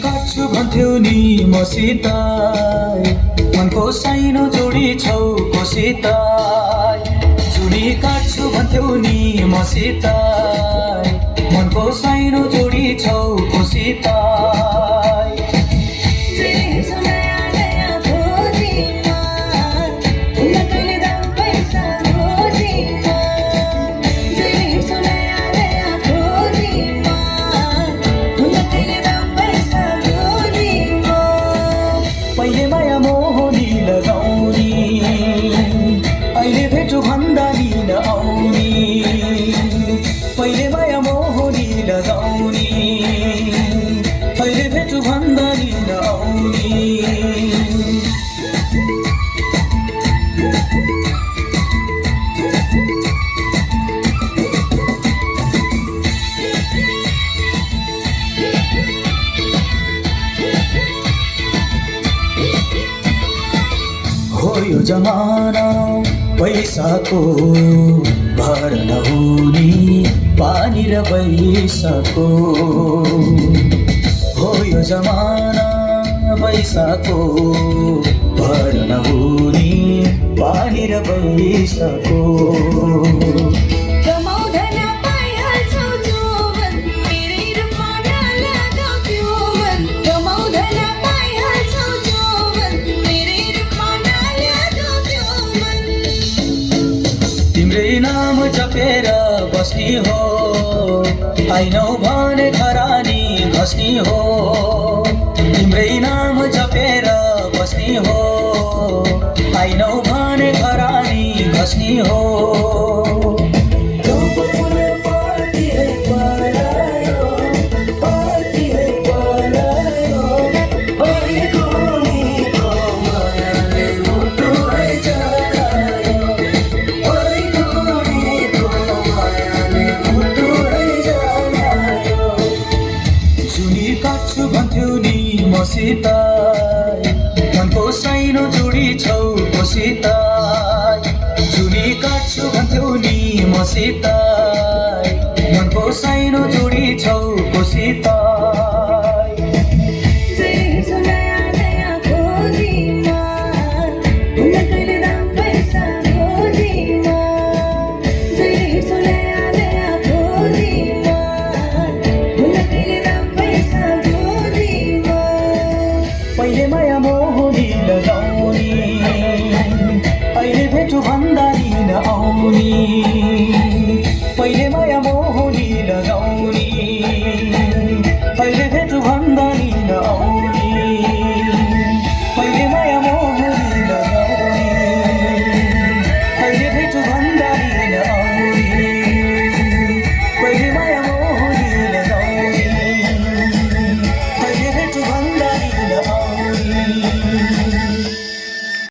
काट्छु भन्थ्यौ नि मसित मनको साइनो जोडी छौ कोसित जुनी काट्छु भन्थ्यौ नि मसित मनको साइनो जोडी छौ कोसित पहिले माया मोहनी लगाउने अहिले भेटु भन्दा लिन आउने पहिले माया मोहनी लगाउने अहिले भेटु भन्दा लिन आउने हो यो जमाना पैसाको भर नहुने पानी र पैसाको हो यो जमाना पैसाको भर नहुने पानी र पैसाको तिम्रै नाम जपेर बस्ने हो आइनौ भने खरानी घस्ने हो तिम्रै नाम जपेर बस्ने हो आइनौ भने खरानी घस्ने हो मसित मनको साइनो जोडी छौ कोसित जुनी काट्छु भन्थ्यौ नि मसित मनको साइनो जोडी छौ कोसित पहिले माया मोहनी लगाउने अहिले भेटु भन्दा लिन आउने पहिले माया मोहनी लगाउने